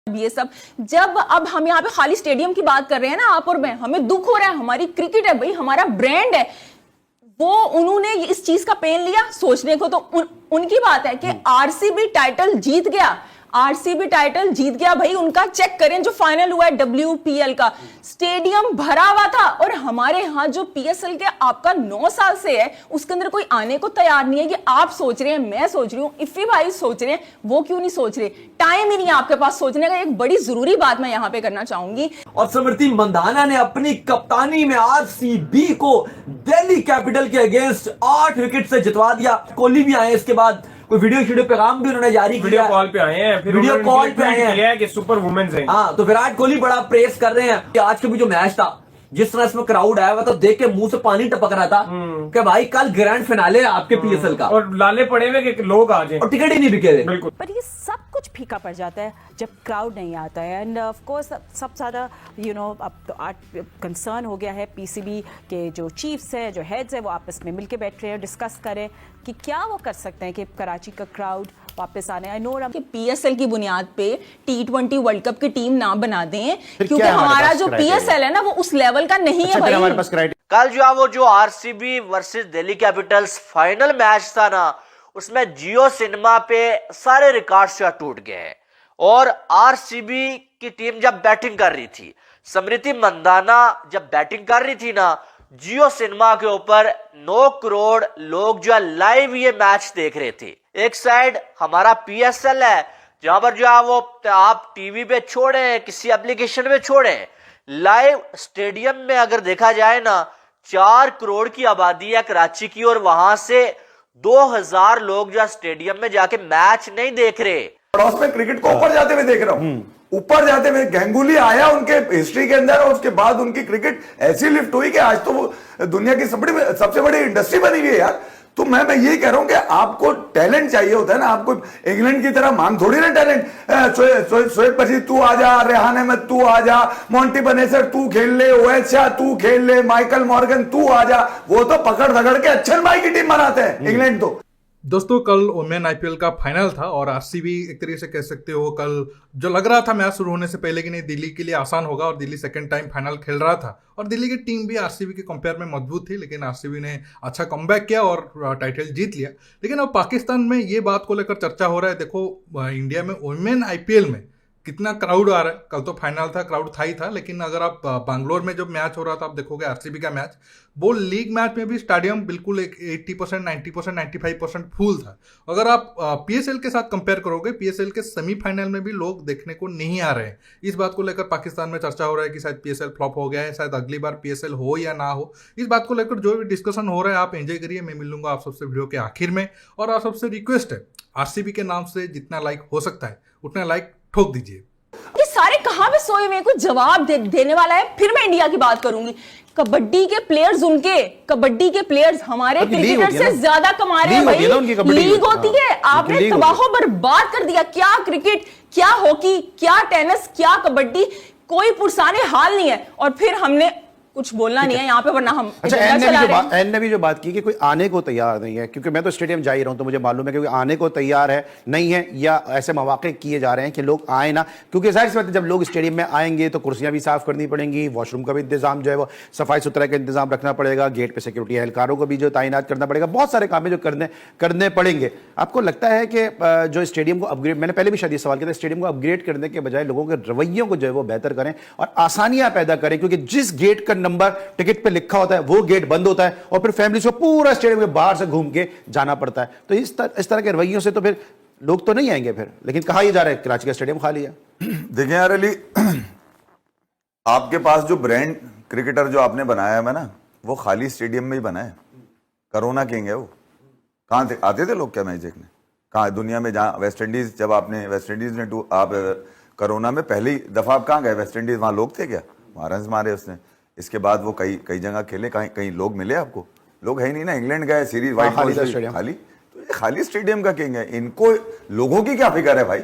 ये सब जब अब हम यहाँ पे खाली स्टेडियम की बात कर रहे हैं ना आप और मैं, हमें दुख हो रहा है। हमारी क्रिकेट है भाई, हमारा ब्रांड है, वो उन्होंने इस चीज का पेन लिया सोचने को। तो उनकी बात है कि आरसीबी टाइटल जीत गया, आरसीबी टाइटल जीत गया भाई। उनका चेक करें जो फाइनल हुआ है डब्ल्यूपीएल का, स्टेडियम भरा हुआ था। और हमारे यहां जो पीएसएल के आपका 9 साल से है उसके अंदर कोई आने को तैयार नहीं है। कि आप सोच रहे हैं, मैं सोच रही हूं, इफी भाई सोच रहे हैं, वो क्यों नहीं सोच रहे? टाइम ही नहीं है आपके पास सोचने का। एक बड़ी जरूरी बात मैं यहां पे करना चाहूंगी। और स्मृति मंधाना ने अपनी कप्तानी में आरसीबी को दिल्ली कैपिटल के अगेंस्ट 8 विकेट से जितवा दिया। कोहली भी आए इसके बाद, कोई वीडियो पैगाम भी उन्होंने जारी किया, वीडियो कॉल पे आए हैं, फिर वीडियो कॉल पे आए हैं कि सुपर वुमेन्स हैं। हाँ, तो विराट कोहली बड़ा प्रेस कर रहे हैं कि आज का भी जो मैच था, जिस तरह इसमें क्राउड आया हुआ तो देख के मुंह से पानी टपक रहा था कि भाई कल ग्रैंड फिनाले है आपके पीएसएल का, और लाले पड़े हुए कि लोग आ जाएं, और टिकट ही नहीं बिके थे। बिल्कुल। पर ये सब कुछ फीका पड़ जाता है जब क्राउड नहीं आता है। एंड ऑफ कोर्स सब ज़्यादा अब तो कंसर्न हो गया है पीसीबी के जो चीफ्स हैं, जो हेड्स हैं, वो आपस में मिलके बैठ रहे हैं, डिस्कस करें कि क्या वो कर सकते हैं कि कराची का क्राउड वापस आने। आई नो कि पीएसएल की बुनियाद पे T20 वर्ल्ड कप की टीम ना बना दें, फिर क्योंकि क्या है हमारा हमारे जो पास पीएसएल है ना वो उस लेवल का नहीं है भाई। हमारे पास क्राइटेरिया कल जो RCB versus Delhi Capitals final match था ना, उसमें जियो सिनेमा पे सारे रिकॉर्ड्स टूट गए हैं। और आरसीबी की टीम जब बैटिंग कर रही थी, स्मृति मंधाना जब बैटिंग कर रही थी ना, जियो सिनेमा के ऊपर 9 करोड़ लोग जो है लाइव ये मैच देख रहे थे। एक साइड हमारा पीएसएल है जहां पर जो है वो आप टीवी पे छोड़े, किसी एप्लीकेशन पे छोड़े, लाइव स्टेडियम में अगर देखा जाए ना 4 करोड़ की आबादी है कराची की, और वहां से 2000 लोग जो स्टेडियम में जाके मैच नहीं देख रहे। पड़ोस में क्रिकेट को ऊपर जाते हुए देख रहा हूं, ऊपर जाते हुए गांगुली आया उनके हिस्ट्री के अंदर, और उसके बाद उनकी क्रिकेट ऐसी लिफ्ट हुई कि आज तो वो दुनिया की सबसे बड़ी इंडस्ट्री बनी हुई है यार। तो मैं यही कह रहा हूं कि आपको टैलेंट चाहिए होता है ना, आपको इंग्लैंड की तरह मांग थोड़ी ना टैलेंट। शोएब पची तू आ जा, रेहान अहमद तू आ जा, मोंटी बनेसर तू खेल ले, ओवैस शाह तू खेल ले, माइकल मॉर्गन तू आ जा। वो तो पकड़ धकड़ के अच्छन भाई की टीम बनाते हैं इंग्लैंड। तो दोस्तों कल वोमेन आईपीएल का फाइनल था और आरसीबी एक तरीके से कह सकते हो कल जो लग रहा था मैच शुरू होने से पहले कि नहीं दिल्ली के लिए आसान होगा, और दिल्ली सेकंड टाइम फाइनल खेल रहा था और दिल्ली की टीम भी आरसीबी के कंपेयर में मजबूत थी, लेकिन आरसीबी ने अच्छा कमबैक किया और टाइटल जीत लिया। लेकिन अब पाकिस्तान में ये बात को लेकर चर्चा हो रहा है। देखो इंडिया में वोमेन आईपीएल में कितना क्राउड आ रहा है। कल तो फाइनल था, क्राउड था ही था, लेकिन अगर आप बैंगलोर में जब मैच हो रहा था आप देखोगे आरसीबी का मैच, वो लीग मैच में भी स्टेडियम बिल्कुल 80%, 90%, 95% फुल था। अगर आप पीएसएल के साथ कंपेयर करोगे, पीएसएल के सेमीफाइनल में भी लोग देखने को नहीं आ रहे हैं। इस बात को लेकर पाकिस्तान में चर्चा हो रहा है कि शायद पीएसएल फ्लॉप हो गया है, शायद अगली बार पीएसएल हो या ना हो। इस बात को लेकर जो भी डिस्कशन हो रहा है आप एंजॉय करिए। मैं मिलूंगा आप सबसे वीडियो के आखिर में, और आप सबसे रिक्वेस्ट है आरसीबी के नाम से जितना लाइक हो सकता है उतना लाइक ठोक दीजिए। ये सारे कहां पे सोए हुए, कुछ जवाब देने वाला है। फिर मैं इंडिया की बात करूंगी। कबड्डी के प्लेयर्स उनके, कबड्डी के प्लेयर्स हमारे क्रिकेटर से ज्यादा कमा रहे हैं भाई। लीग होती है, आपने तबाहो बर्बाद कर दिया। क्या क्रिकेट, क्या हॉकी, क्या टेनिस, क्या कबड्डी, कोई पुरसाने हाल नहीं है। और फिर हमने कुछ बोलना नहीं है यहाँ पे, वरना हम अच्छा एन ने भी जो बात की कि कोई आने को तैयार नहीं है, क्योंकि मैं तो स्टेडियम जा ही रहा हूँ तो मुझे मालूम है कि कोई आने को तैयार है नहीं है, या ऐसे मौके किए जा रहे हैं कि लोग आए ना। क्योंकि जाहिर सी बात है जब लोग स्टेडियम में आएंगे तो कुर्सियां भी साफ करनी पड़ेंगी, वॉशरूम का भी इंतजाम जो है वो सफाई सुथरा का इंतजाम रखना पड़ेगा, गेट पे सिक्योरिटी एहलकारों को भी जो तैनात करना पड़ेगा, बहुत सारे काम है जो करने पड़ेंगे। आपको लगता है कि जो स्टेडियम को अपग्रेड, मैंने पहले भी शायद सवाल किया था, स्टेडियम को अपग्रेड करने के बजाय लोगों के रवैयों को जो है वो बेहतर करें और आसानियां पैदा करें, क्योंकि जिस गेट का नंबर टिकट पे लिखा होता है वो गेट बंद होता है और फिर फैमिली को पूरा स्टेडियम के बाहर से घूम के जाना पड़ता है। तो इस तरह के रवैयों से तो फिर लोग तो नहीं आएंगे फिर। लेकिन कहा ही जा रहा है कराची का स्टेडियम खाली है। देखें यार अली, आपके पास जो ब्रांड क्रिकेटर जो आपने बनाया है ना, वो खाली स्टेडियम में ही बना है। कोरोना किंग है वो। कहाँ थे, आते थे लोग क्या मैच देखने? कहाँ दुनिया में? जहाँ वेस्ट इंडीज, जब आपने वेस्ट इंडीज ने आप कोरोना में पहली दफा आप कहाँ गए वेस्ट इंडीज? वहाँ लोग थे क्या? वहाँ रन मारे उसने। इसके बाद वो कई जगह खेले, कहीं लोग मिले आपको? लोग है ही नहीं ना। इंग्लैंड गए, सीरीज वाइट खाली, तो ये खाली स्टेडियम का किंग है। इनको लोगों की क्या फिक्र है भाई?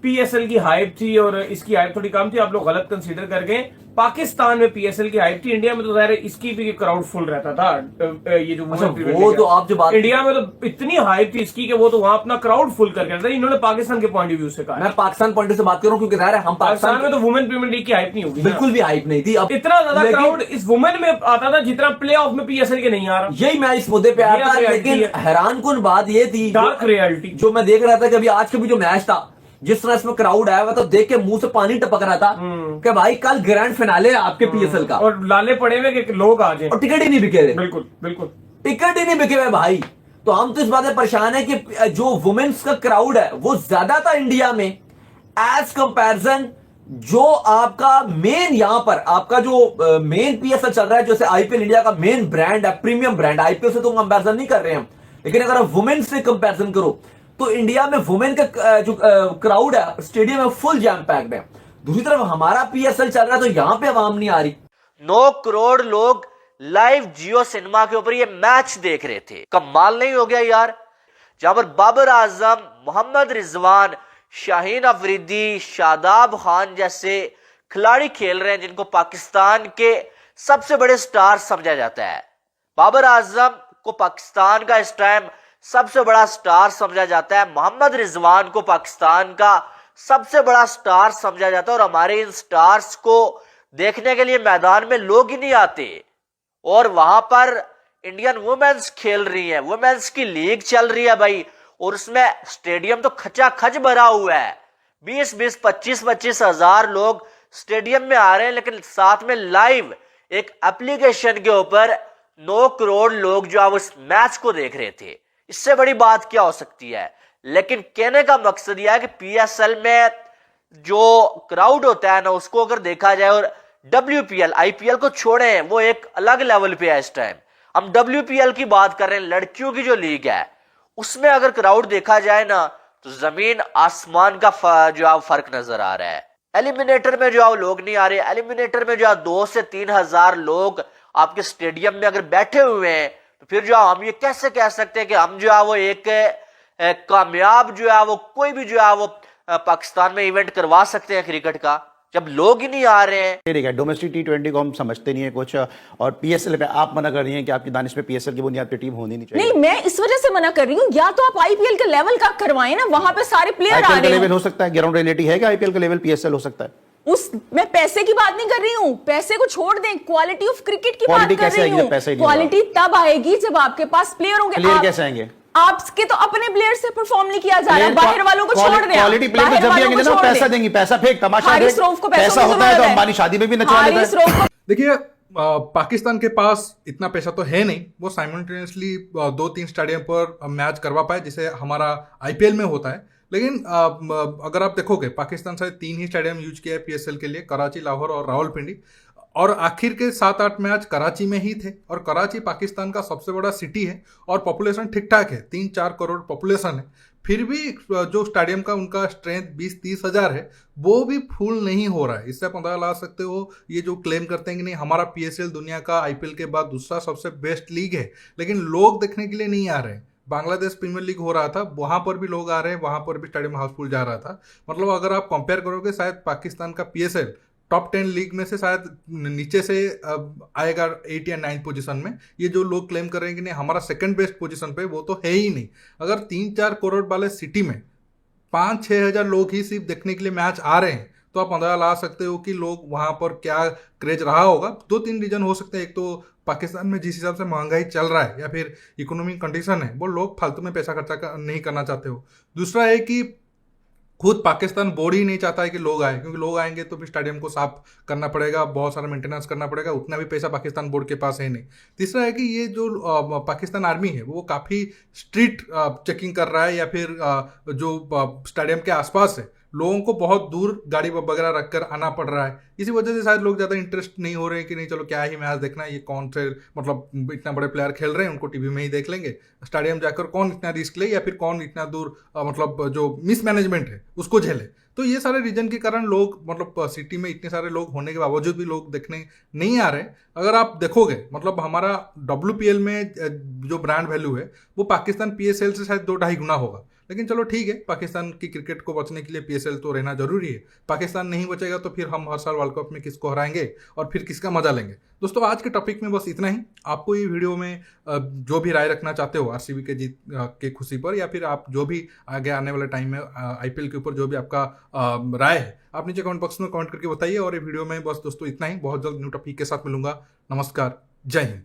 पीएसएल की हाइप थी और इसकी हाइप थोड़ी कम थी, आप लोग गलत कंसीडर कर गए। पाकिस्तान में पीएसएल की हाइप थी, इंडिया में तो ज़ाहिर है इसकी भी क्राउड फुल रहता था। ये जो अच्छा, Women Premier वो League तो है, आप जो बात इंडिया में तो इतनी हाइप थी इसकी कि वो तो वहां अपना क्राउड फुल करके रखता था। इन्होंने पाकिस्तान के पॉइंट ऑफ व्यू से कहा, मैं पाकिस्तान पॉइंट से बात कर रहा हूँ, क्योंकि ज़ाहिर है हम पाकिस्तान में तो वुमेन प्रीमियर लीग की हाइप नहीं होगी, बिल्कुल भी हाइप नहीं थी। अब इतना ज्यादा लेकिन क्राउड इस वुमेन में आता था जितना प्ले ऑफ में पीएसएल के नहीं आ रहा। यही मैं इस मुद्दे पे आया था, ये लेकिन reality है। हैरान कुन बात ये थी, डार्क रियलिटी जो मैं देख रहा था कि अभी आज का भी जो मैच था, जिस तरह इसमें क्राउड आया हुआ था, देख के मुंह से पानी टपक रहा था कि भाई कल ग्रैंड फिनाले है आपके पीएसएल का, और लाले पड़े हुए कि लोग आ जाए, और टिकट ही नहीं बिके रहे। बिल्कुल बिल्कुल टिकट ही नहीं बिके हुए भाई। तो हम तो इस बात से परेशान है कि जो वुमेन्स का क्राउड है वो ज्यादा था इंडिया में एज कंपैरिजन जो आपका मेन, यहां पर आपका जो मेन पीएसएल चल रहा है, जैसे आईपीएल इंडिया का मेन ब्रांड है, प्रीमियम ब्रांड। आईपीएल से तो कंपैरिजन नहीं कर रहे हैं हम, लेकिन अगर आप वुमेन से कंपैरिजन करो तो इंडिया में वुमेन का जो क्राउड है स्टेडियम में फुल जैम पैक्ड है। दूसरी तरफ हमारा पीएसएल चल रहा है तो यहां पे आवाम नहीं आ रही। 9 करोड़ लोग लाइव जियो सिनेमा के ऊपर ये मैच देख रहे थे। कमाल नहीं हो गया यार, जहां पर बाबर आजम, मोहम्मद रिजवान, शाहीन अफरीदी, शादाब खान जैसे खिलाड़ी खेल रहे हैं जिनको पाकिस्तान के सबसे बड़े स्टार समझा जाता है। बाबर आजम को पाकिस्तान का इस टाइम सबसे बड़ा स्टार समझा जाता है, मोहम्मद रिजवान को पाकिस्तान का सबसे बड़ा स्टार समझा जाता है, और हमारे इन स्टार्स को देखने के लिए मैदान में लोग ही नहीं आते। और वहां पर इंडियन वुमेन्स खेल रही है, वुमेन्स की लीग चल रही है भाई, और उसमें स्टेडियम तो खचाखच भरा हुआ है। 20-20, 25-25 हजार लोग स्टेडियम में आ रहे हैं, लेकिन साथ में लाइव एक एप्लीकेशन के ऊपर 9 करोड़ लोग जो है उस मैच को देख रहे थे। इससे बड़ी बात क्या हो सकती है। लेकिन कहने का मकसद यह है कि पीएसएल में जो क्राउड होता है ना, उसको अगर देखा जाए, और WPL IPL को छोड़े, वो एक अलग लेवल पे है इस टाइम। हम WPL की बात कर रहे हैं, लड़कियों की जो लीग है, उसमें अगर क्राउड देखा जाए ना तो जमीन आसमान का जो है फर्क नजर आ रहा है। एलिमिनेटर में जो है लोग नहीं आ रहे। एलिमिनेटर में जो है 2 से 3 हजार लोग आपके स्टेडियम में अगर बैठे हुए हैं, तो फिर जो हम ये कैसे कह सकते हैं कि हम जो है वो एक कामयाब जो है वो कोई भी जो है वो पाकिस्तान में इवेंट करवा सकते हैं क्रिकेट का, जब लोग ही नहीं आ रहे हैं। ठीक है, डोमेस्टिक T20 को हम समझते नहीं है कुछ, और पीएसएल पे आप मना कर रही हैं कि आपकी दानिश में पीएसएल की बुनियाद पे टीम होनी नहीं चाहिए। नहीं, मैं इस वजह से मना कर रही हूँ, या तो आप आईपीएल के लेवल का करवाएं ना, वहां पे सारे प्लेयर आ आईपीएल का रहे लेवल हैं। हो सकता है, ग्राउंड रियलिटी है कि आईपीएल का लेवल पीएसएल हो सकता है। मैं पैसे की बात नहीं कर रही हूँ, पैसे को छोड़ दें, क्वालिटी ऑफ क्रिकेट की बात क्वालिटी कर कैसे रही आएगी हूँ। जब पैसे ही नहीं क्वालिटी तब आएगी जब आपके पास प्लेयर होंगे। प्लेयर कैसे आएंगे? आपके तो अपने प्लेयर से परफॉर्म नहीं किया जा रहा है, बाहर वालों को छोड़ दें। क्वालिटी प्लेयर तो जब भी आएंगे ना पैसा देंगी, पैसा फेंक, तमाशा हारिस देख, रऊफ को पैसों पैसा की होता है तो जरूरत है। अंबानी शादी में भी नचवा लेता हारिस है। रऊफ को देखिए, पाकिस्तान के पास इतना पैसा तो है नहीं, वो साइमल्टेनियसली 2-3 स्टेडियम पर मैच करवा पाए जिसे हमारा आईपीएल में होता है। लेकिन अगर आप देखोगे, पाकिस्तान से 3 ही स्टेडियम यूज किया है पीएसएल के लिए, कराची, लाहौर और रावलपिंडी, और आखिर के 7-8 मैच कराची में ही थे। और कराची पाकिस्तान का सबसे बड़ा सिटी है और पॉपुलेशन ठीक ठाक है, 3-4 करोड़ पॉपुलेशन है। फिर भी जो स्टेडियम का उनका स्ट्रेंथ 20-30 हजार है, वो भी फुल नहीं हो रहा है। इससे आप अंदाजा ला सकते हो, ये जो क्लेम करते हैं कि नहीं हमारा पीएसएल दुनिया का आईपीएल के बाद दूसरा सबसे बेस्ट लीग है, लेकिन लोग देखने के लिए नहीं आ रहे हैं। बांग्लादेश प्रीमियर लीग हो रहा था, वहां पर भी लोग आ रहे हैं, वहां पर भी स्टेडियम हाउसफुल जा रहा था। मतलब अगर आप कंपेयर करोगे, शायद पाकिस्तान का पीएसएल टॉप 10 लीग में से शायद नीचे से आएगा 8 या 9 पोजीशन में। ये जो लोग क्लेम कर रहे हैं कि नहीं हमारा सेकंड बेस्ट पोजीशन पे, वो तो है ही नहीं। अगर 3-4 करोड़ वाले सिटी में 5-6 हजार लोग ही सिर्फ देखने के लिए मैच आ रहे हैं, तो आप अंदाजा ला सकते हो कि लोग वहां पर क्या क्रेज रहा होगा। 2-3 रीजन हो सकते हैं। एक तो पाकिस्तान में जिस हिसाब से महंगाई चल रहा है या फिर इकोनॉमिक कंडीशन है, वो लोग फालतू में पैसा खर्चा नहीं करना चाहते हो। दूसरा है कि खुद पाकिस्तान बोर्ड ही नहीं चाहता है कि लोग आए, क्योंकि लोग आएंगे तो फिर स्टेडियम को साफ करना पड़ेगा, बहुत सारा मेंटेनेंस करना पड़ेगा, उतना भी पैसा पाकिस्तान बोर्ड के पास है नहीं। तीसरा है कि ये जो पाकिस्तान आर्मी है वो काफ़ी स्ट्रिक्ट चेकिंग कर रहा है, या फिर जो स्टेडियम के आसपास है लोगों को बहुत दूर गाड़ी वगैरह रखकर आना पड़ रहा है। इसी वजह से शायद लोग ज़्यादा इंटरेस्ट नहीं हो रहे हैं कि नहीं चलो क्या ही मैच देखना है, ये कौन से मतलब इतना बड़े प्लेयर खेल रहे हैं, उनको टीवी में ही देख लेंगे। स्टेडियम जाकर कौन इतना रिस्क ले, या फिर कौन इतना दूर मतलब जो मिसमैनेजमेंट है उसको झेले। तो ये सारे रीजन के कारण लोग मतलब सिटी में इतने सारे लोग होने के बावजूद भी लोग देखने नहीं आ रहे। अगर आप देखोगे मतलब हमारा WPL में जो ब्रांड वैल्यू है वो पाकिस्तान PSL से शायद 2-2.5 गुना होगा, लेकिन चलो ठीक है, पाकिस्तान की क्रिकेट को बचने के लिए PSL तो रहना जरूरी है। पाकिस्तान नहीं बचेगा तो फिर हम हर साल वर्ल्ड कप में किसको हराएंगे और फिर किसका मजा लेंगे। दोस्तों आज के टॉपिक में बस इतना ही। आपको ये वीडियो में जो भी राय रखना चाहते हो RCB के जीत के खुशी पर, या फिर आप जो भी आगे आने वाले टाइम में IPL के ऊपर जो भी आपका राय है, आप नीचे कमेंट बॉक्स में कमेंट करके बताइए। और ये वीडियो में बस दोस्तों इतना ही। बहुत जल्द न्यू टॉपिक के साथ मिलूंगा। नमस्कार, जय हिंद।